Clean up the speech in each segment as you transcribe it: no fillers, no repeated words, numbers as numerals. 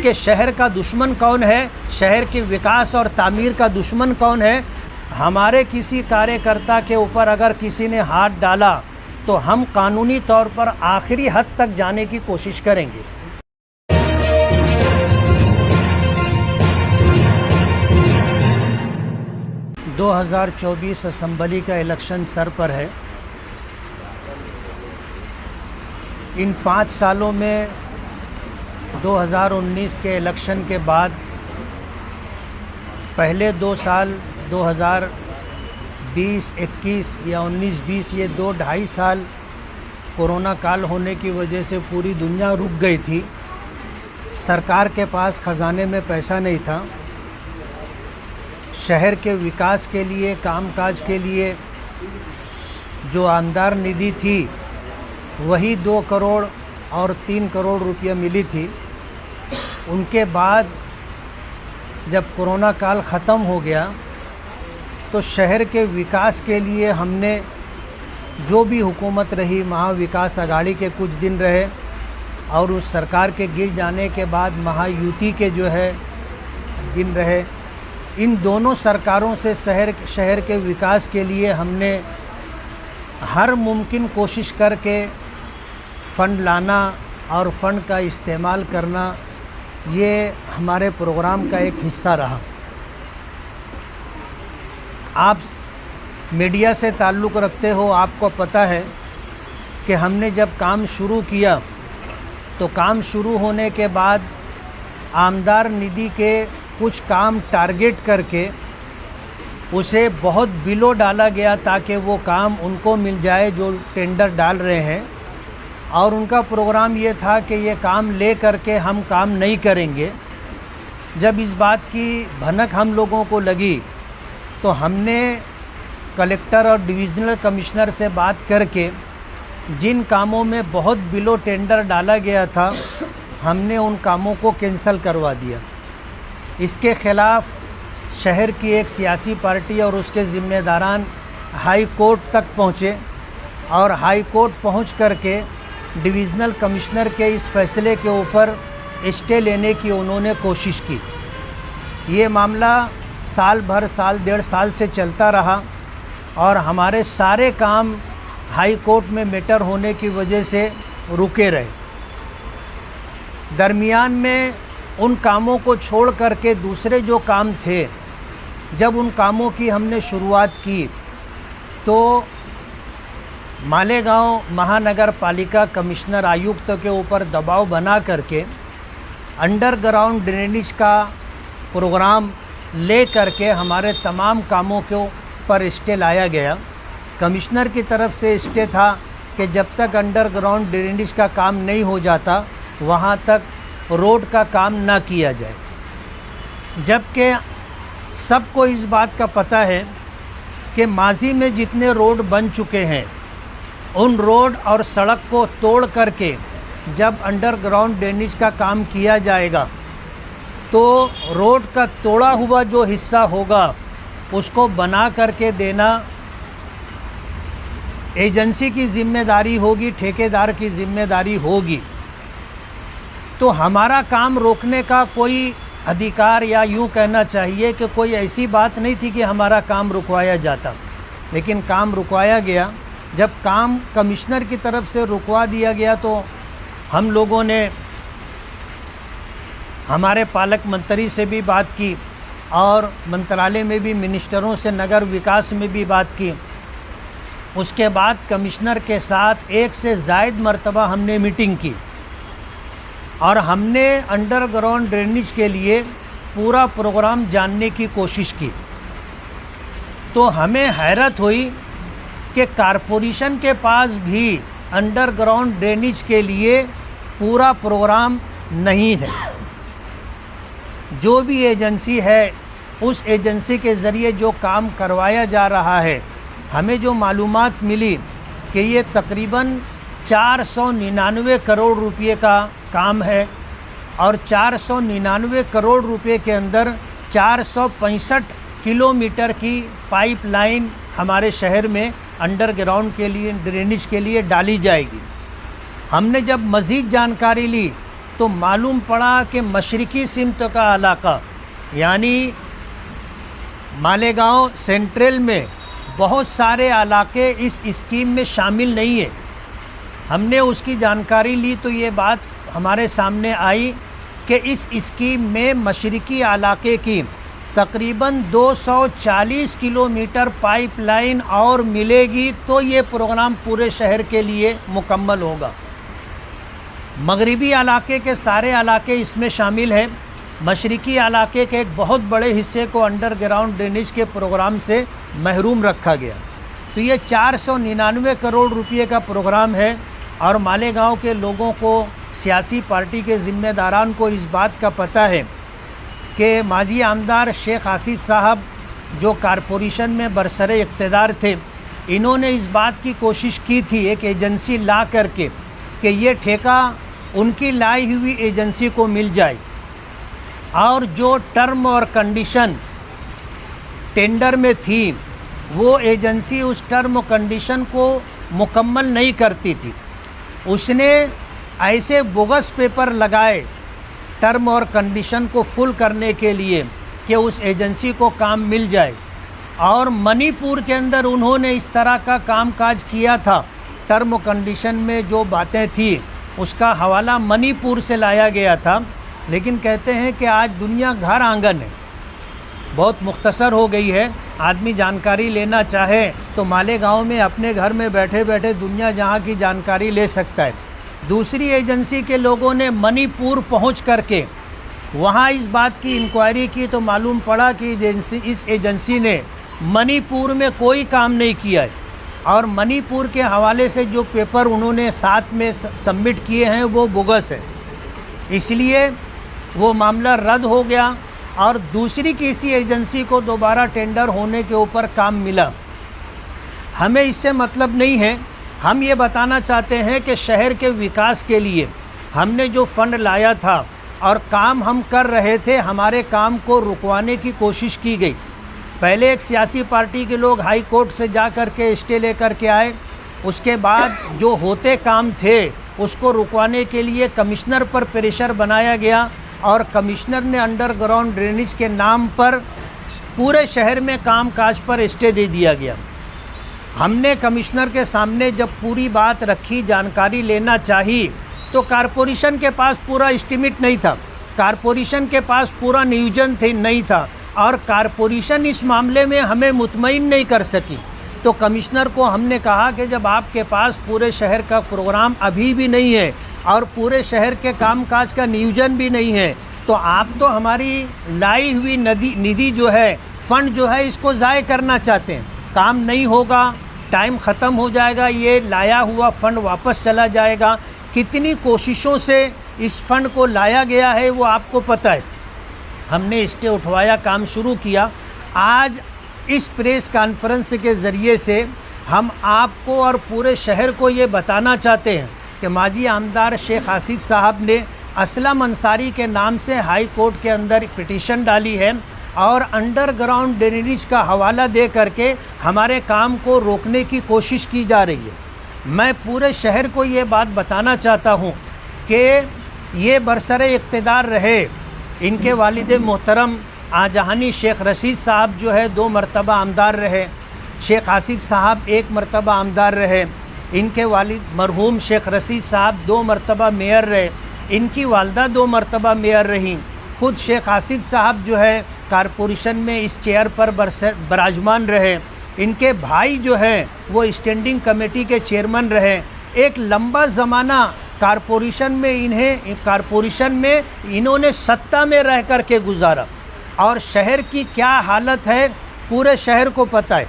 कि शहर का दुश्मन कौन है, शहर के विकास और तामीर का दुश्मन कौन है। हमारे किसी कार्यकर्ता के ऊपर अगर किसी ने हाथ डाला तो हम कानूनी तौर पर आखिरी हद तक जाने की कोशिश करेंगे। – 2024 असेंबली का इलेक्शन सर पर है। इन 5 सालों में 2019 के इलेक्शन के बाद पहले 2 साल 2020-21 या 19-20 ये 2-2.5 साल कोरोना काल होने की वजह से पूरी दुनिया रुक गई थी। सरकार के पास ख़जाने में पैसा नहीं था। शहर के विकास के लिए, कामकाज के लिए जो आमदार निधि थी वही 2 करोड़ और 3 करोड़ रुपये मिली थी। उनके बाद जब कोरोना काल ख़त्म हो गया तो शहर के विकास के लिए हमने जो भी हुकूमत रही, महाविकास आघाड़ी के कुछ दिन रहे और उस सरकार के गिर जाने के बाद महायुति के जो है दिन रहे। इन दोनों सरकारों से शहर के विकास के लिए हमने हर मुमकिन कोशिश करके फ़ंड लाना और फ़ंड का इस्तेमाल करना, ये हमारे प्रोग्राम का एक हिस्सा रहा। आप मीडिया से ताल्लुक़ रखते हो, आपको पता है कि हमने जब काम शुरू किया तो काम शुरू होने के बाद आमदार निधि के कुछ काम टारगेट करके उसे बहुत बिलो डाला गया ताकि वो काम उनको मिल जाए जो टेंडर डाल रहे हैं। और उनका प्रोग्राम ये था कि ये काम ले करके हम काम नहीं करेंगे। जब इस बात की भनक हम लोगों को लगी तो हमने कलेक्टर और डिविज़नल कमिश्नर से बात करके जिन कामों में बहुत बिलो टेंडर डाला गया था हमने उन कामों को कैंसिल करवा दिया। इसके ख़िलाफ़ शहर की एक सियासी पार्टी और उसके ज़िम्मेदारान हाई कोर्ट तक पहुँचे और हाई कोर्ट पहुँच करके डिविज़नल कमिश्नर के इस फैसले के ऊपर स्टे लेने की उन्होंने कोशिश की। ये मामला साल भर, साल 1.5 साल से चलता रहा और हमारे सारे काम हाई कोर्ट में मैटर होने की वजह से रुके रहे। दरमियान में उन कामों को छोड़ करके दूसरे जो काम थे, जब उन कामों की हमने शुरुआत की तो मालेगांव महानगर पालिका कमिश्नर आयुक्त के ऊपर दबाव बना करके अंडरग्राउंड ड्रेनेज का प्रोग्राम ले करके हमारे तमाम कामों के पर स्टे लाया गया। कमिश्नर की तरफ से स्टे था कि जब तक अंडरग्राउंड ड्रेनेज का काम नहीं हो जाता वहाँ तक रोड का काम ना किया जाए। जबकि सबको इस बात का पता है कि माजी में जितने रोड बन चुके हैं उन रोड और सड़क को तोड़ करके जब अंडरग्राउंड ड्रेनेज का काम किया जाएगा तो रोड का तोड़ा हुआ जो हिस्सा होगा उसको बना करके देना एजेंसी की ज़िम्मेदारी होगी, ठेकेदार की ज़िम्मेदारी होगी। तो हमारा काम रोकने का कोई अधिकार या यूँ कहना चाहिए कि कोई ऐसी बात नहीं थी कि हमारा काम रुकवाया जाता, लेकिन काम रुकवाया गया। जब काम कमिश्नर की तरफ से रुकवा दिया गया तो हम लोगों ने हमारे पालक मंत्री से भी बात की और मंत्रालय में भी मिनिस्टरों से, नगर विकास में भी बात की। उसके बाद कमिश्नर के साथ 1 से ज़ायद मरतबा हमने मीटिंग की और हमने अंडरग्राउंड ड्रेनेज के लिए पूरा प्रोग्राम जानने की कोशिश की। तो हमें हैरत हुई कि कॉरपोरेशन के पास भी अंडरग्राउंड ड्रेनेज के लिए पूरा प्रोग्राम नहीं है। जो भी एजेंसी है उस एजेंसी के ज़रिए जो काम करवाया जा रहा है, हमें जो मालूमात मिली कि ये तकरीबन 499 करोड़ रुपए का काम है और 499 करोड़ रुपए के अंदर 465 किलोमीटर की पाइपलाइन हमारे शहर में अंडरग्राउंड के लिए, ड्रेनेज के लिए डाली जाएगी। हमने जब मज़ीद जानकारी ली तो मालूम पड़ा कि मशरक़ी सिमत का इलाका यानी मालेगांव सेंट्रल में बहुत सारे इलाके इस स्कीम में शामिल नहीं है। हमने उसकी जानकारी ली तो ये बात हमारे सामने आई कि इस स्कीम में मशरक़ी इलाके की तकरीबन 240 किलोमीटर पाइपलाइन और मिलेगी तो ये प्रोग्राम पूरे शहर के लिए मुकम्मल होगा। मगरिबी इलाके के सारे इलाके इसमें शामिल हैं। मशरक़ी इलाके के एक बहुत बड़े हिस्से को अंडरग्राउंड ड्रेनेज के प्रोग्राम से महरूम रखा गया। तो ये 499 करोड़ रुपए का प्रोग्राम है और मालेगांव के लोगों को, सियासी पार्टी के ज़िम्मेदारान को इस बात का पता है कि माजी आमदार शेख आसिफ साहब जो कारपोरेशन में बरसरे इक़्तिदार थे, इन्होंने इस बात की कोशिश की थी एक एजेंसी ला करके कि ये ठेका उनकी लाई हुई एजेंसी को मिल जाए और जो टर्म और कंडीशन टेंडर में थी वो एजेंसी उस टर्म और कंडीशन को मुकम्मल नहीं करती थी। उसने ऐसे बोगस पेपर लगाए टर्म और कंडीशन को फुल करने के लिए कि उस एजेंसी को काम मिल जाए। और मणिपुर के अंदर उन्होंने इस तरह का कामकाज किया था। टर्म और कंडीशन में जो बातें थी उसका हवाला मणिपुर से लाया गया था। लेकिन कहते हैं कि आज दुनिया घर आंगन है, बहुत मुख्तसर हो गई है। आदमी जानकारी लेना चाहे तो मालेगांव में अपने घर में बैठे बैठे दुनिया जहां की जानकारी ले सकता है। दूसरी एजेंसी के लोगों ने मणिपुर पहुंच करके वहां इस बात की इंक्वायरी की तो मालूम पड़ा कि इस एजेंसी ने मणिपुर में कोई काम नहीं किया है और मणिपुर के हवाले से जो पेपर उन्होंने साथ में सबमिट किए हैं वो बोगस है। इसलिए वो मामला रद्द हो गया और दूसरी किसी एजेंसी को दोबारा टेंडर होने के ऊपर काम मिला। हमें इससे मतलब नहीं है, हम ये बताना चाहते हैं कि शहर के विकास के लिए हमने जो फंड लाया था और काम हम कर रहे थे, हमारे काम को रुकवाने की कोशिश की गई। पहले एक सियासी पार्टी के लोग हाई कोर्ट से जा कर के स्टे लेकर के आए। उसके बाद जो होते काम थे उसको रुकवाने के लिए कमिश्नर पर प्रेशर बनाया गया और कमिश्नर ने अंडरग्राउंड ड्रेनेज के नाम पर पूरे शहर में कामकाज पर स्टे दे दिया गया। हमने कमिश्नर के सामने जब पूरी बात रखी, जानकारी लेना चाहिए, तो कारपोरेशन के पास पूरा एस्टीमेट नहीं था, कारपोरेशन के पास पूरा नियोजन नहीं था और कारपोरेशन इस मामले में हमें मुतमईन नहीं कर सकी। तो कमिश्नर को हमने कहा कि जब आपके पास पूरे शहर का प्रोग्राम अभी भी नहीं है और पूरे शहर के कामकाज का नियोजन भी नहीं है, तो आप तो हमारी लाई हुई निधि जो है, फंड जो है, इसको ज़ाय करना चाहते हैं। काम नहीं होगा, टाइम ख़त्म हो जाएगा, ये लाया हुआ फ़ंड वापस चला जाएगा। कितनी कोशिशों से इस फंड को लाया गया है वो आपको पता है। हमने स्टे उठवाया, काम शुरू किया। आज इस प्रेस कॉन्फ्रेंस के ज़रिए से हम आपको और पूरे शहर को ये बताना चाहते हैं कि माजी आमदार शेख आसिफ साहब ने असलम अंसारी के नाम से हाई कोर्ट के अंदर पिटीशन डाली है और अंडरग्राउंड ड्रेनेज का हवाला दे करके हमारे काम को रोकने की कोशिश की जा रही है। मैं पूरे शहर को ये बात बताना चाहता हूँ कि ये बरसरे इक़्तिदार रहे, इनके वालिद मोहतरम आजहानी शेख रशीद साहब जो है 2 मरतबा आमदार रहे, शेख आसिफ साहब 1 मरतबा आमदार रहे, इनके वालिद मरहूम शेख रशीद साहब 2 मरतबा मेयर रहे, इनकी वालदा 2 मरतबा मेयर रहीं। ख़ुद शेख आसिफ साहब जो है कारपोरेशन में इस चेयर पर बराजमान रहे, इनके भाई जो हैं वो स्टैंडिंग कमेटी के चेयरमैन रहे। एक लंबा ज़माना कारपोरेशन में इन्होंने सत्ता में रह कर के गुजारा और शहर की क्या हालत है पूरे शहर को पता है।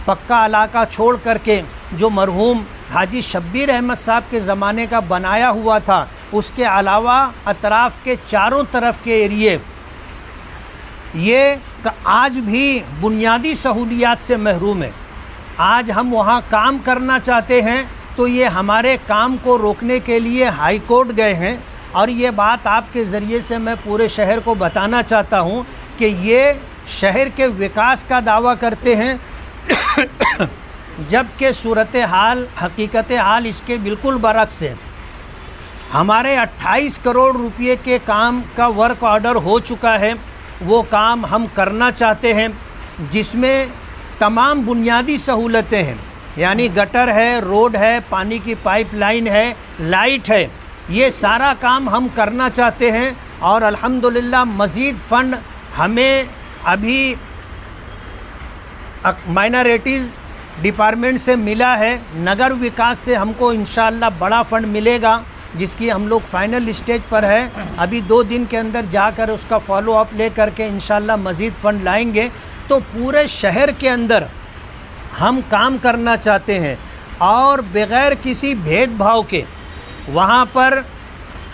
पक्का इलाका छोड़ करके जो मरहूम हाजी शब्बीर अहमद साहब के ज़माने का बनाया हुआ था, उसके अलावा अतराफ़ के चारों तरफ के एरिए ये आज भी बुनियादी सहूलियात से महरूम है। आज हम वहाँ काम करना चाहते हैं तो ये हमारे काम को रोकने के लिए हाई कोर्ट गए हैं और ये बात आपके ज़रिए से मैं पूरे शहर को बताना चाहता हूँ कि ये शहर के विकास का दावा करते हैं जबकि सूरत हाल, हकीकत हाल इसके बिल्कुल बरक्स है। हमारे 28 करोड़ रुपए के काम का वर्क ऑर्डर हो चुका है। वो काम हम करना चाहते हैं, जिसमें तमाम बुनियादी सहूलतें हैं, यानी गटर है, रोड है, पानी की पाइपलाइन है, लाइट है। ये सारा काम हम करना चाहते हैं और अल्हम्दुलिल्लाह मज़ीद फ़ंड हमें अभी माइनॉरिटीज़ डिपार्टमेंट से मिला है। नगर विकास से हमको इंशाअल्लाह बड़ा फ़ंड मिलेगा, जिसकी हम लोग फाइनल स्टेज पर है। अभी 2 दिन के अंदर जाकर उसका फॉलो अप ले करके इंशाअल्लाह मज़ीद फ़ंड लाएंगे। तो पूरे शहर के अंदर हम काम करना चाहते हैं और बग़ैर किसी भेदभाव के वहाँ पर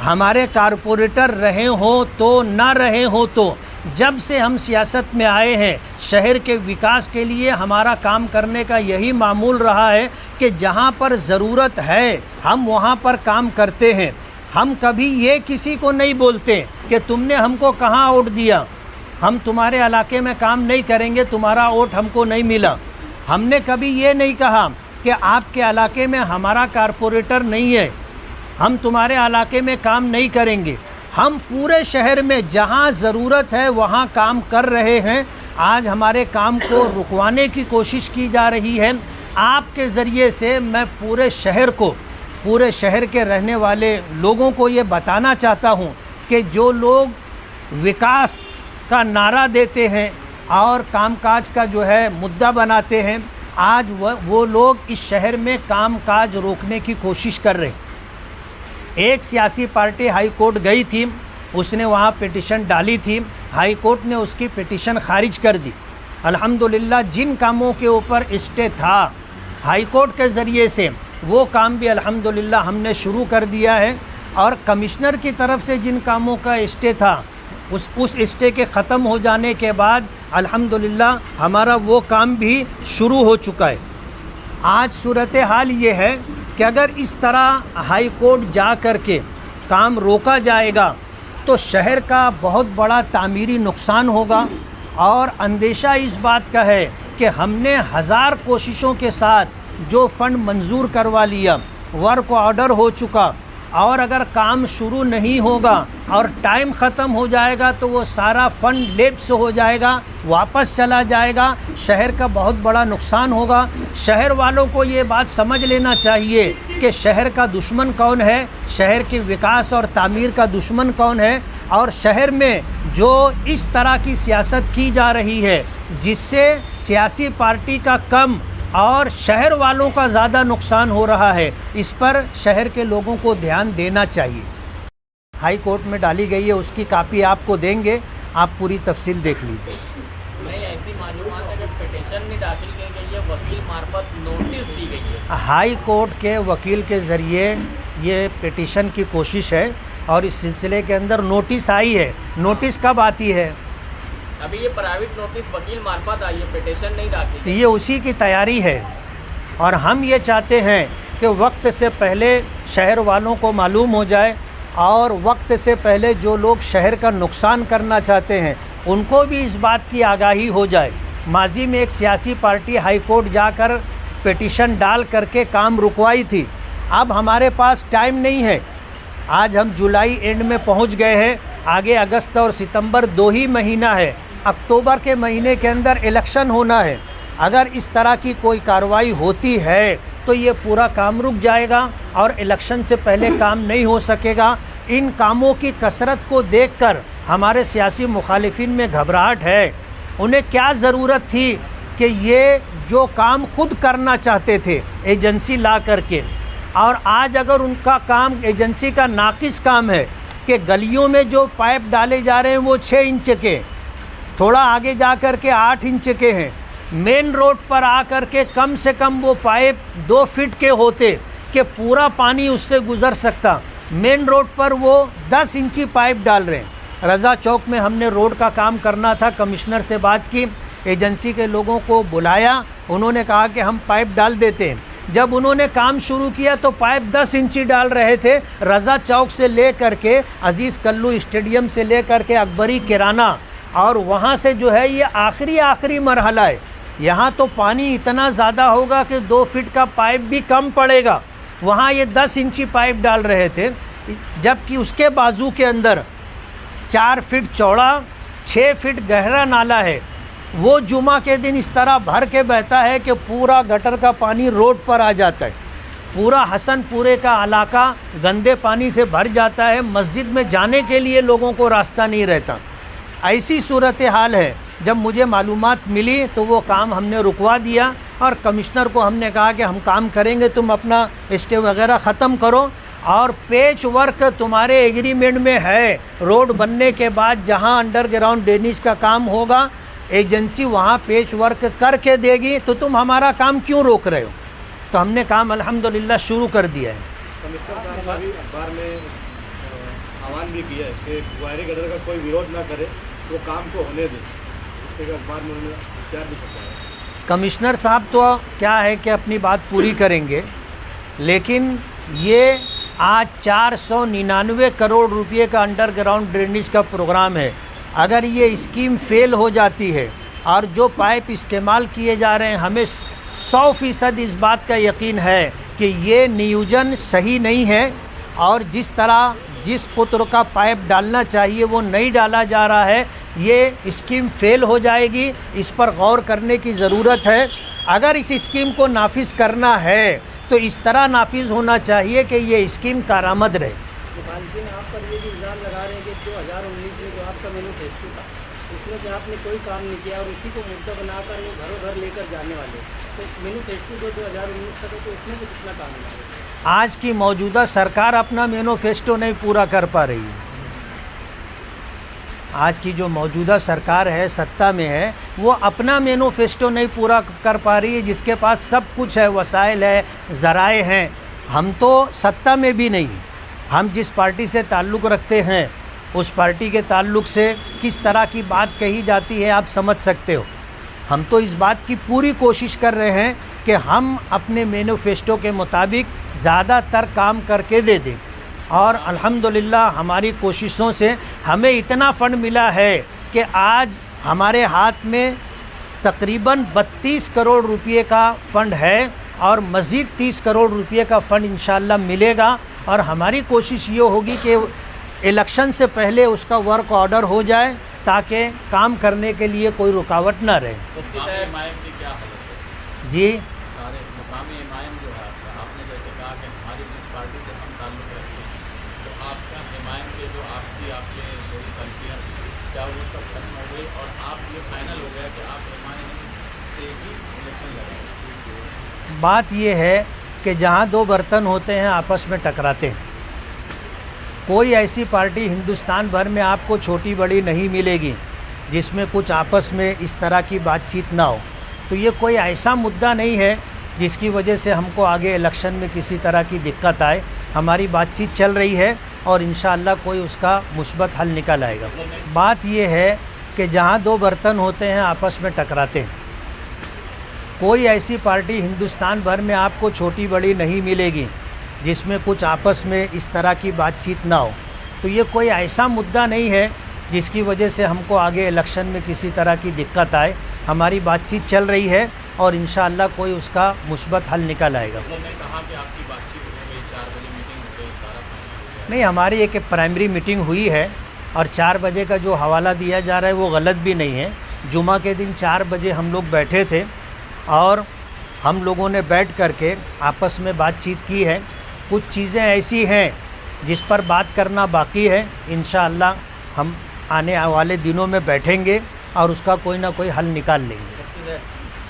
हमारे कारपोरेटर रहे हों तो ना रहे हों, तो जब से हम सियासत में आए हैं शहर के विकास के लिए हमारा काम करने का यही मामूल रहा है कि जहाँ पर ज़रूरत है हम वहाँ पर काम करते हैं। हम कभी ये किसी को नहीं बोलते कि तुमने हमको कहाँ वोट दिया, हम तुम्हारे इलाके में काम नहीं करेंगे, तुम्हारा वोट हमको नहीं मिला। हमने कभी ये नहीं कहा कि आपके इलाके में हमारा कारपोरेटर नहीं है, हम तुम्हारे इलाके में काम नहीं करेंगे। हम पूरे शहर में जहां ज़रूरत है वहां काम कर रहे हैं। आज हमारे काम को रुकवाने की कोशिश की जा रही है। आपके ज़रिए से मैं पूरे शहर को, पूरे शहर के रहने वाले लोगों को ये बताना चाहता हूं कि जो लोग विकास का नारा देते हैं और कामकाज का जो है मुद्दा बनाते हैं, आज वो लोग इस शहर में कामकाज रोकने की कोशिश कर रहे हैं। एक सियासी पार्टी हाई कोर्ट गई थी, उसने वहाँ पिटिशन डाली थी, हाई कोर्ट ने उसकी पिटिशन खारिज कर दी। अल्हम्दुलिल्लाह जिन कामों के ऊपर स्टे था हाई कोर्ट के ज़रिए से, वो काम भी अल्हम्दुलिल्लाह हमने शुरू कर दिया है। और कमिश्नर की तरफ से जिन कामों का स्टे था उस स्टे के ख़त्म हो जाने के बाद अल्हम्दुलिल्लाह हमारा वो काम भी शुरू हो चुका है। आज सूरत हाल ये है कि अगर इस तरह हाई कोर्ट जा कर के काम रोका जाएगा तो शहर का बहुत बड़ा तामीरी नुकसान होगा। और अंदेशा इस बात का है कि हमने 1000 कोशिशों के साथ जो फ़ंड मंजूर करवा लिया, वर्क ऑर्डर हो चुका, और अगर काम शुरू नहीं होगा और टाइम ख़त्म हो जाएगा तो वो सारा फ़ंड लेट से हो जाएगा, वापस चला जाएगा, शहर का बहुत बड़ा नुकसान होगा। शहर वालों को ये बात समझ लेना चाहिए कि शहर का दुश्मन कौन है, शहर के विकास और तामीर का दुश्मन कौन है। और शहर में जो इस तरह की सियासत की जा रही है जिससे सियासी पार्टी का कम और शहर वालों का ज़्यादा नुकसान हो रहा है, इस पर शहर के लोगों को ध्यान देना चाहिए। हाई कोर्ट में डाली गई है, उसकी कापी आपको देंगे, आप पूरी तफसील देख लीजिए। नहीं, ऐसी मालूमात है कि पिटीशन नहीं दाखिल की गई है, वकील मार्फत नोटिस दी गई है। हाई कोर्ट के वकील के ज़रिए ये पिटीशन की कोशिश है और इस सिलसिले के अंदर नोटिस आई है। नोटिस कब आती है? अभी ये प्राइवेट नोटिस वकील मार्फत आई है, पिटीशन नहीं दाखिल। तो ये उसी की तैयारी है और हम ये चाहते हैं कि वक्त से पहले शहर वालों को मालूम हो जाए और वक्त से पहले जो लोग शहर का नुकसान करना चाहते हैं उनको भी इस बात की आगाही हो जाए। माजी में एक सियासी पार्टी हाई कोर्ट जाकर पिटीशन डाल करके काम रुकवाई थी। अब हमारे पास टाइम नहीं है, आज हम जुलाई एंड में पहुंच गए हैं, आगे अगस्त और सितंबर 2 ही महीना है, अक्टूबर के महीने के अंदर इलेक्शन होना है। अगर इस तरह की कोई कार्रवाई होती है तो ये पूरा काम रुक जाएगा और इलेक्शन से पहले काम नहीं हो सकेगा। इन कामों की कसरत को देखकर हमारे सियासी मुखालिफिन में घबराहट है। उन्हें क्या ज़रूरत थी कि ये जो काम खुद करना चाहते थे एजेंसी ला करके, और आज अगर उनका काम एजेंसी का नाकिस काम है कि गलियों में जो पाइप डाले जा रहे हैं वो 6 इंच के, थोड़ा आगे जा कर के 8 इंच के हैं, मेन रोड पर आकर के कम से कम वो पाइप 2 फीट के होते कि पूरा पानी उससे गुज़र सकता, मेन रोड पर वो 10 इंची पाइप डाल रहे हैं। रज़ा चौक में हमने रोड का काम करना था, कमिश्नर से बात की, एजेंसी के लोगों को बुलाया, उन्होंने कहा कि हम पाइप डाल देते हैं। जब उन्होंने काम शुरू किया तो पाइप 10 इंची डाल रहे थे। रज़ा चौक से ले करके अजीज़ कल्लू स्टेडियम से ले करके अकबरी किराना, और वहाँ से जो है ये आखिरी मरहला है। यहाँ तो पानी इतना ज़्यादा होगा कि 2 फीट का पाइप भी कम पड़ेगा, वहाँ ये 10 इंची पाइप डाल रहे थे। जबकि उसके बाजू के अंदर 4 फीट चौड़ा 6 फीट गहरा नाला है। वो जुमा के दिन इस तरह भर के बहता है कि पूरा गटर का पानी रोड पर आ जाता है। पूरा हसनपुरे का इलाका गंदे पानी से भर जाता है। मस्जिद में जाने के लिए लोगों को रास्ता नहीं रहता। ऐसी सूरत हाल है। जब मुझे मालूमात मिली तो वो काम हमने रुकवा दिया और कमिश्नर को हमने कहा कि हम काम करेंगे, तुम अपना स्टे वगैरह ख़त्म करो और पेच वर्क तुम्हारे एग्रीमेंट में है। रोड बनने के बाद जहां अंडरग्राउंड ड्रेनेज का काम होगा एजेंसी वहां पेच वर्क करके देगी, तो तुम हमारा काम क्यों रोक रहे हो? तो हमने काम अल्हम्दुलिल्लाह शुरू कर दिया है। कमिश्नर साहब ने भी अखबार में आह्वान भी किया है कि वायरे गटर का कोई विरोध ना करे, वो काम को होने दे। इसके अखबार में उन्होंने क्या भी छपा है। कमिश्नर साहब तो क्या है कि अपनी बात पूरी करेंगे, लेकिन ये आज 499 करोड़ रुपए का अंडरग्राउंड ड्रेनेज का प्रोग्राम है। अगर ये स्कीम फेल हो जाती है और जो पाइप इस्तेमाल किए जा रहे हैं, हमें 100% इस बात का यकीन है कि ये नियोजन सही नहीं है और जिस तरह जिस कुत्र का पाइप डालना चाहिए वो नहीं डाला जा रहा है, ये स्कीम फेल हो जाएगी। इस पर गौर करने की ज़रूरत है। अगर इस स्कीम को नाफिज करना है तो इस तरह नाफिज होना चाहिए कि ये स्कीम कारामद रहे। लेकिन आप पर ये भी इल्ज़ाम लगा रहे हैं कि 2019 में जो आपका मैनिफेस्टो था उसमें से आपने कोई काम नहीं किया और इसी को मुद्दा बनाकर वो घरों घर लेकर जाने वाले। तो मैनिफेस्टो जो 2019 तक है तो उसमें भी कितना काम है? आज की मौजूदा सरकार अपना मैनिफेस्टो नहीं पूरा कर पा रही है। आज की जो मौजूदा सरकार है, सत्ता में है, वो अपना मैनिफेस्टो नहीं पूरा कर पा रही है। जिसके पास सब कुछ है, वसाइल है, ज़राए हैं। हम तो सत्ता में भी नहीं। हम जिस पार्टी से ताल्लुक़ रखते हैं उस पार्टी के ताल्लुक़ से किस तरह की बात कही जाती है आप समझ सकते हो। हम तो इस बात की पूरी कोशिश कर रहे हैं कि हम अपने मैनिफेस्टो के मुताबिक ज़्यादातर काम करके दे दें और अल्हम्दुलिल्लाह हमारी कोशिशों से हमें इतना फ़ंड मिला है कि आज हमारे हाथ में तकरीबन 32 करोड़ रुपए का फ़ंड है और मज़ीद 30 करोड़ रुपए का फ़ंड इंशाअल्लाह मिलेगा। और हमारी कोशिश ये होगी कि इलेक्शन से पहले उसका वर्क ऑर्डर हो जाए ताकि काम करने के लिए कोई रुकावट ना रहे। जी, सारे मुकामी हिमायम जो है आपने जैसे कहा कि हमारी जिस पार्टी से हम ताल्लुक़ रखते हैं, तो आपका हिमायम के जो आपसी आपके जो गलतियाँ क्या वो सब खत्म हो गई और आप ये फाइनल हो गया कि आप हिमायम से ही इलेक्शन लड़ेंगे। बात ये है कि जहाँ दो बर्तन होते हैं आपस में टकराते हैं। कोई ऐसी पार्टी हिंदुस्तान भर में आपको छोटी बड़ी नहीं मिलेगी जिसमें कुछ आपस में इस तरह की बातचीत ना हो। तो ये कोई ऐसा मुद्दा नहीं है जिसकी वजह से हमको आगे इलेक्शन में किसी तरह की दिक्कत आए। हमारी बातचीत चल रही है और इंशाअल्लाह कोई उसका मुस्बत हल निकल आएगा। बात ये है कि जहाँ दो बर्तन होते हैं आपस में टकराते हैं। कोई ऐसी पार्टी हिंदुस्तान भर में आपको छोटी बड़ी नहीं मिलेगी जिसमें कुछ आपस में इस तरह की बातचीत ना हो। तो ये कोई ऐसा मुद्दा नहीं है जिसकी वजह से हमको आगे इलेक्शन में किसी तरह की दिक्कत आए। हमारी बातचीत चल रही है और इंशाअल्लाह कोई उसका मुस्बत हल निकल आएगा। नहीं, हमारी एक प्राइमरी मीटिंग हुई है और 4 बजे का जो हवाला दिया जा रहा है वो गलत भी नहीं है। जुमा के दिन 4 बजे हम लोग बैठे थे और हम लोगों ने बैठ करके आपस में बातचीत की है। कुछ चीज़ें ऐसी हैं जिस पर बात करना बाकी है। इंशाअल्लाह हम आने वाले दिनों में बैठेंगे और उसका कोई ना कोई हल निकाल लेंगे।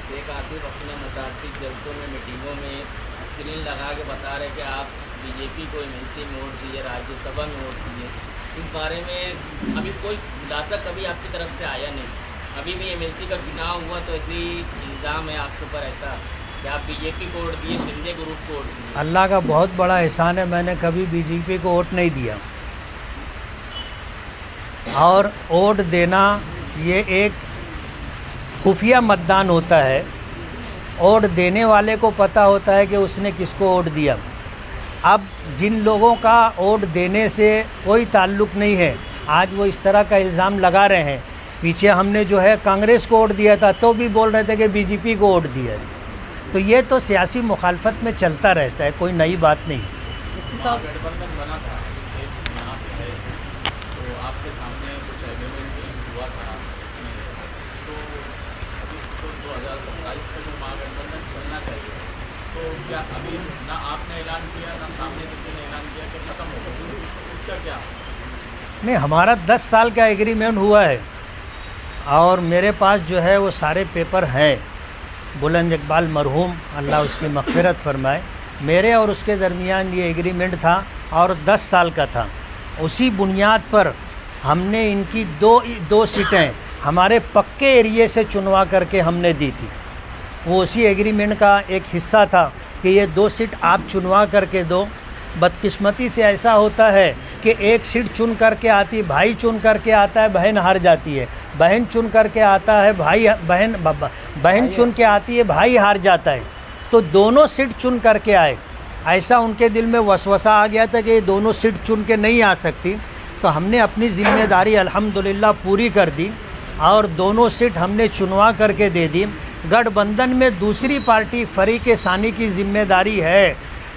शेख आसिफ अपने मुताबिक जलसों में मीटिंगों में स्क्रीन लगा के बता रहे कि आप बीजेपी को एमएलसी में वोट दिए, राज्यसभा में वोट दिए। इस बारे में अभी कोई खुलासा कभी आपकी तरफ से आया नहीं। अभी भी एमएलसी का चुनाव हुआ तो ऐसी इल्ज़ाम है आपके ऊपर ऐसा कि आप बीजेपी को वोट दिए, शिंदे ग्रुप को वोट दिए। अल्लाह का बहुत बड़ा एहसान है, मैंने कभी बीजेपी को वोट नहीं दिया। और वोट देना ये एक खुफिया मतदान होता है। वोट देने वाले को पता होता है कि उसने किसको वोट दिया। अब जिन लोगों का वोट देने से कोई ताल्लुक़ नहीं है, आज वो इस तरह का इल्ज़ाम लगा रहे हैं। पीछे हमने जो है कांग्रेस को वोट दिया था तो भी बोल रहे थे कि बीजेपी को वोट दिया है। तो ये तो सियासी मुखालफत में चलता रहता है, कोई नई बात नहीं। गठबंधन बना था, था इसमें, तो अभी तो 2027 का जो महागठबंधन चलना चाहिए, तो क्या अभी ना आपने ऐलान किया ना सामने किसी ने ऐलान किया कि ख़त्म हो गया, उसका क्या? नहीं, हमारा 10 साल का एग्रीमेंट हुआ है और मेरे पास जो है वो सारे पेपर हैं। बुलंद इकबाल मरहूम, अल्लाह उसकी मग़फ़िरत फरमाए, मेरे और उसके दरमियान ये एग्रीमेंट था और 10 साल का था। उसी बुनियाद पर हमने इनकी दो सीटें हमारे पक्के एरिए से चुनवा करके हमने दी थी। वो उसी एग्रीमेंट का एक हिस्सा था कि ये 2 सीट आप चुनवा करके दो। बदकिस्मती से ऐसा होता है कि एक सीट चुन करके आती, भाई चुन करके आता है, बहन हार जाती है, बहन चुन करके आता है, बहन चुन के आती है, भाई हार जाता है। तो दोनों सीट चुन करके आए। ऐसा उनके दिल में वसवसा आ गया था कि ये दोनों सीट चुन के नहीं आ सकती। तो हमने अपनी ज़िम्मेदारी अल्हम्दुलिल्लाह पूरी कर दी और दोनों सीट हमने चुनवा करके दे दी। गठबंधन में दूसरी पार्टी फरीक सानी की ज़िम्मेदारी है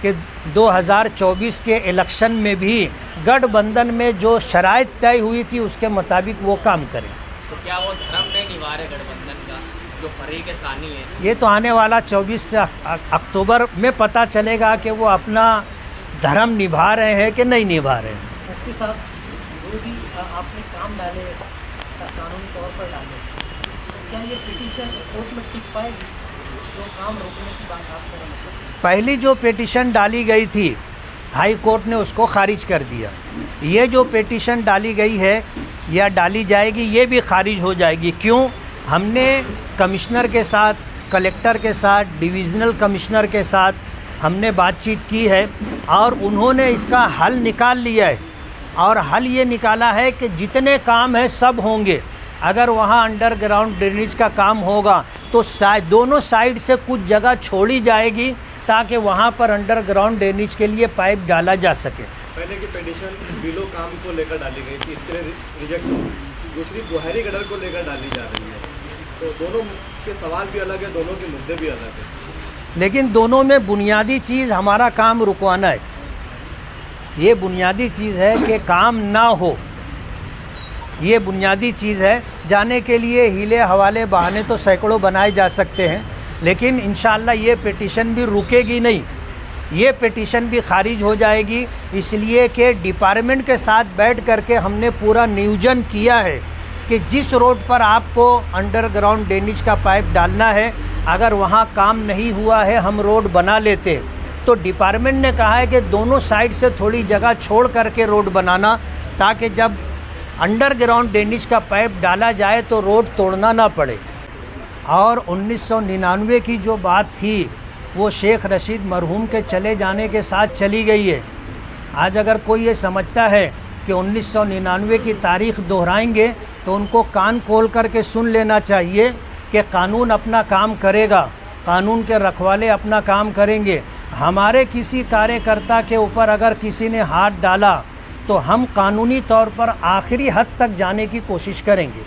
कि 2024 के इलेक्शन में भी गठबंधन में जो शराइत तय हुई थी उसके मुताबिक वो काम करें। तो क्या वो धर्म नहीं निभा रहे गठबंधन का, जो फरीक सानी है? ये तो आने वाला 24 अक्टूबर में पता चलेगा कि वो अपना धर्म निभा रहे हैं कि नहीं निभा रहे हैं। मुफ्ती साहब, जो भी आपने काम डाले कानूनी तौर पर डाले, तो क्या ये पिटीशन कोर्ट में टिक पाएगी? जो काम रोकने की बात आप कर रहे हैं, पहली जो पिटीशन डाली गई थी हाई कोर्ट ने उसको खारिज कर दिया। ये जो पिटीशन डाली गई है या डाली जाएगी ये भी खारिज हो जाएगी। क्यों? हमने कमिश्नर के साथ, कलेक्टर के साथ, डिविज़नल कमिश्नर के साथ हमने बातचीत की है और उन्होंने इसका हल निकाल लिया है। और हल ये निकाला है कि जितने काम हैं सब होंगे। अगर वहाँ अंडरग्राउंड ड्रेनेज का काम होगा तो दोनों साइड से कुछ जगह छोड़ी जाएगी ताकि वहाँ पर अंडरग्राउंड ड्रेनेज के लिए पाइप डाला जा सके। पहले की पिटीशन बिलो काम को लेकर डाली गई थी, इसके लिए रिजेक्ट हो। दूसरी बुहारी गडर को लेकर डाली जा रही है, तो दोनों के सवाल भी अलग है, दोनों के मुद्दे भी अलग है। लेकिन दोनों में बुनियादी चीज़ हमारा काम रुकवाना है। ये बुनियादी चीज़ है कि काम ना हो, ये बुनियादी चीज़ है। जाने के लिए हीले हवाले बहाने तो सैकड़ों बनाए जा सकते हैं, लेकिन इंशाअल्लाह ये पिटीशन भी रुकेगी नहीं, ये पिटीशन भी खारिज हो जाएगी। इसलिए कि डिपार्टमेंट के साथ बैठ करके हमने पूरा नियोजन किया है कि जिस रोड पर आपको अंडरग्राउंड ड्रेनेज का पाइप डालना है, अगर वहाँ काम नहीं हुआ है हम रोड बना लेते। तो डिपार्टमेंट ने कहा है कि दोनों साइड से थोड़ी जगह छोड़ करके रोड बनाना, ताकि जब अंडरग्राउंड ड्रेनेज का पाइप डाला जाए तो रोड तोड़ना ना पड़े। और 1999 की जो बात थी वो शेख रशीद मरहूम के चले जाने के साथ चली गई है। आज अगर कोई ये समझता है कि 1999 की तारीख़ दोहराएंगे तो उनको कान खोल करके सुन लेना चाहिए कि कानून अपना काम करेगा, कानून के रखवाले अपना काम करेंगे। हमारे किसी कार्यकर्ता के ऊपर अगर किसी ने हाथ डाला तो हम कानूनी तौर पर आखिरी हद तक जाने की कोशिश करेंगे।